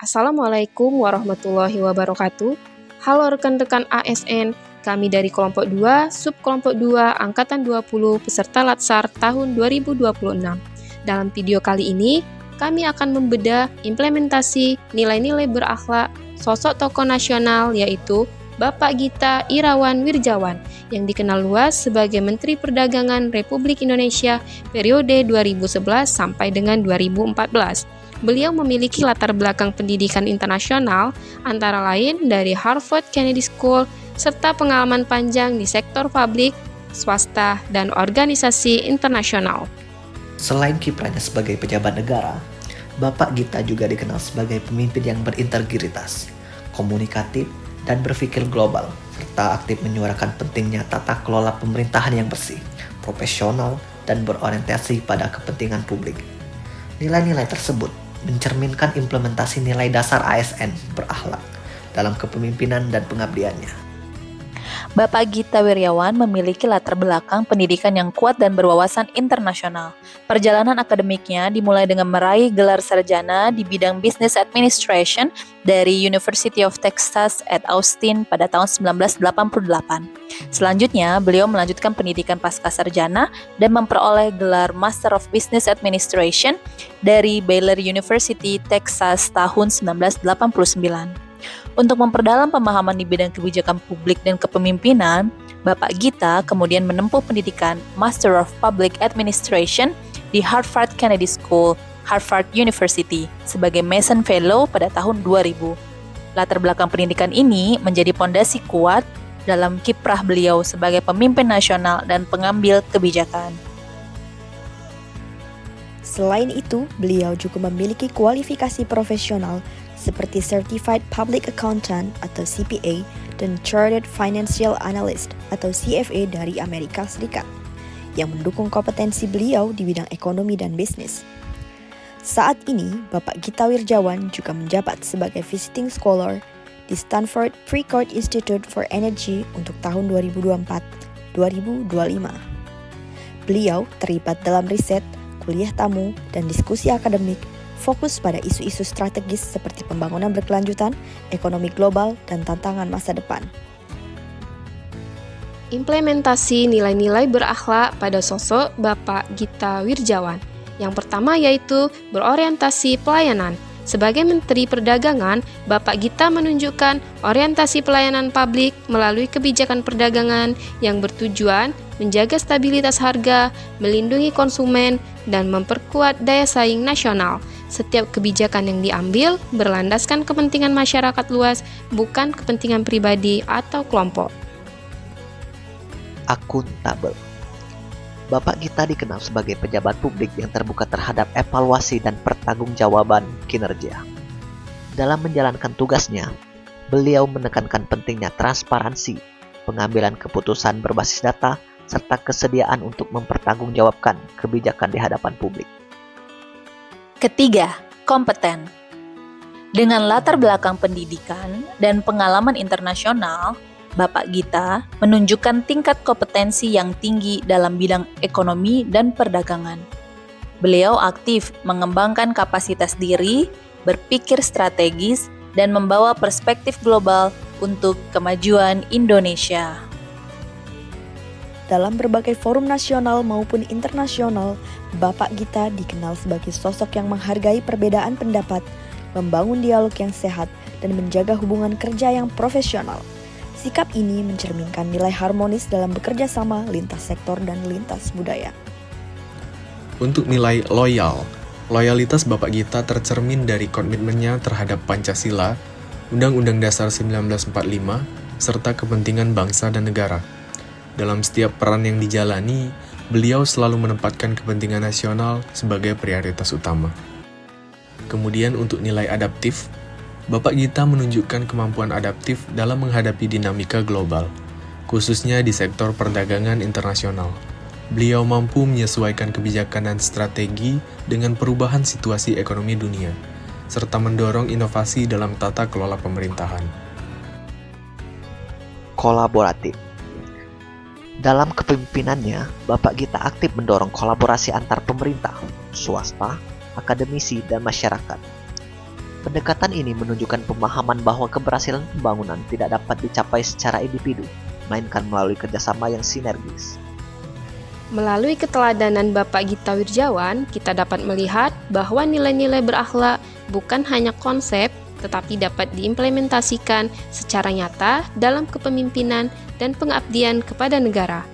Assalamualaikum warahmatullahi wabarakatuh. Halo rekan-rekan ASN, kami dari kelompok 2, subkelompok 2, angkatan 20, peserta Latsar tahun 2026. Dalam video kali ini, kami akan membedah implementasi nilai-nilai berakhlak sosok tokoh nasional yaitu Bapak Gita Irawan Wirjawan yang dikenal luas sebagai Menteri Perdagangan Republik Indonesia periode 2011 sampai dengan 2014. Beliau memiliki latar belakang pendidikan internasional, antara lain dari Harvard Kennedy School, serta pengalaman panjang di sektor publik, swasta, dan organisasi internasional. Selain kiprahnya sebagai pejabat negara, Bapak Gita juga dikenal sebagai pemimpin yang berintegritas, komunikatif, dan berpikir global, serta aktif menyuarakan pentingnya tata kelola pemerintahan yang bersih, profesional, dan berorientasi pada kepentingan publik. Nilai-nilai tersebut mencerminkan implementasi nilai dasar ASN berakhlak dalam kepemimpinan dan pengabdiannya. Bapak Gita Wirjawan memiliki latar belakang pendidikan yang kuat dan berwawasan internasional. Perjalanan akademiknya dimulai dengan meraih gelar sarjana di bidang Business Administration dari University of Texas at Austin pada tahun 1988. Selanjutnya, beliau melanjutkan pendidikan pascasarjana dan memperoleh gelar Master of Business Administration dari Baylor University, Texas tahun 1989. Untuk memperdalam pemahaman di bidang kebijakan publik dan kepemimpinan, Bapak Gita kemudian menempuh pendidikan Master of Public Administration di Harvard Kennedy School, Harvard University, sebagai Mason Fellow pada tahun 2000. Latar belakang pendidikan ini menjadi pondasi kuat dalam kiprah beliau sebagai pemimpin nasional dan pengambil kebijakan. Selain itu, beliau juga memiliki kualifikasi profesional seperti Certified Public Accountant atau CPA dan Chartered Financial Analyst atau CFA dari Amerika Serikat yang mendukung kompetensi beliau di bidang ekonomi dan bisnis. Saat ini, Bapak Gita Wirjawan juga menjabat sebagai Visiting Scholar di Stanford Precourt Institute for Energy untuk tahun 2024-2025. Beliau terlibat dalam riset, kuliah tamu, dan diskusi akademik fokus pada isu-isu strategis seperti pembangunan berkelanjutan, ekonomi global, dan tantangan masa depan. Implementasi nilai-nilai berakhlak pada sosok Bapak Gita Wirjawan. Yang pertama yaitu berorientasi pelayanan. Sebagai Menteri Perdagangan, Bapak Gita menunjukkan orientasi pelayanan publik melalui kebijakan perdagangan yang bertujuan menjaga stabilitas harga, melindungi konsumen, dan memperkuat daya saing nasional. Setiap kebijakan yang diambil berlandaskan kepentingan masyarakat luas, bukan kepentingan pribadi atau kelompok. Akuntabel. Bapak Gita dikenal sebagai pejabat publik yang terbuka terhadap evaluasi dan pertanggungjawaban kinerja. Dalam menjalankan tugasnya, beliau menekankan pentingnya transparansi, pengambilan keputusan berbasis data, serta kesediaan untuk mempertanggungjawabkan kebijakan di hadapan publik. Ketiga, kompeten. Dengan latar belakang pendidikan dan pengalaman internasional, Bapak Gita menunjukkan tingkat kompetensi yang tinggi dalam bidang ekonomi dan perdagangan. Beliau aktif mengembangkan kapasitas diri, berpikir strategis, dan membawa perspektif global untuk kemajuan Indonesia. Dalam berbagai forum nasional maupun internasional, Bapak Gita dikenal sebagai sosok yang menghargai perbedaan pendapat, membangun dialog yang sehat, dan menjaga hubungan kerja yang profesional. Sikap ini mencerminkan nilai harmonis dalam bekerja sama lintas sektor dan lintas budaya. Untuk nilai loyal, loyalitas Bapak Gita tercermin dari komitmennya terhadap Pancasila, Undang-Undang Dasar 1945, serta kepentingan bangsa dan negara. Dalam setiap peran yang dijalani, beliau selalu menempatkan kepentingan nasional sebagai prioritas utama. Kemudian untuk nilai adaptif, Bapak Gita menunjukkan kemampuan adaptif dalam menghadapi dinamika global, khususnya di sektor perdagangan internasional. Beliau mampu menyesuaikan kebijakan dan strategi dengan perubahan situasi ekonomi dunia, serta mendorong inovasi dalam tata kelola pemerintahan. Kolaboratif. Dalam kepemimpinannya, Bapak Gita aktif mendorong kolaborasi antar pemerintah, swasta, akademisi, dan masyarakat. Pendekatan ini menunjukkan pemahaman bahwa keberhasilan pembangunan tidak dapat dicapai secara individu, melainkan melalui kerjasama yang sinergis. Melalui keteladanan Bapak Gita Wirjawan, kita dapat melihat bahwa nilai-nilai berakhlak bukan hanya konsep, tetapi dapat diimplementasikan secara nyata dalam kepemimpinan dan pengabdian kepada negara.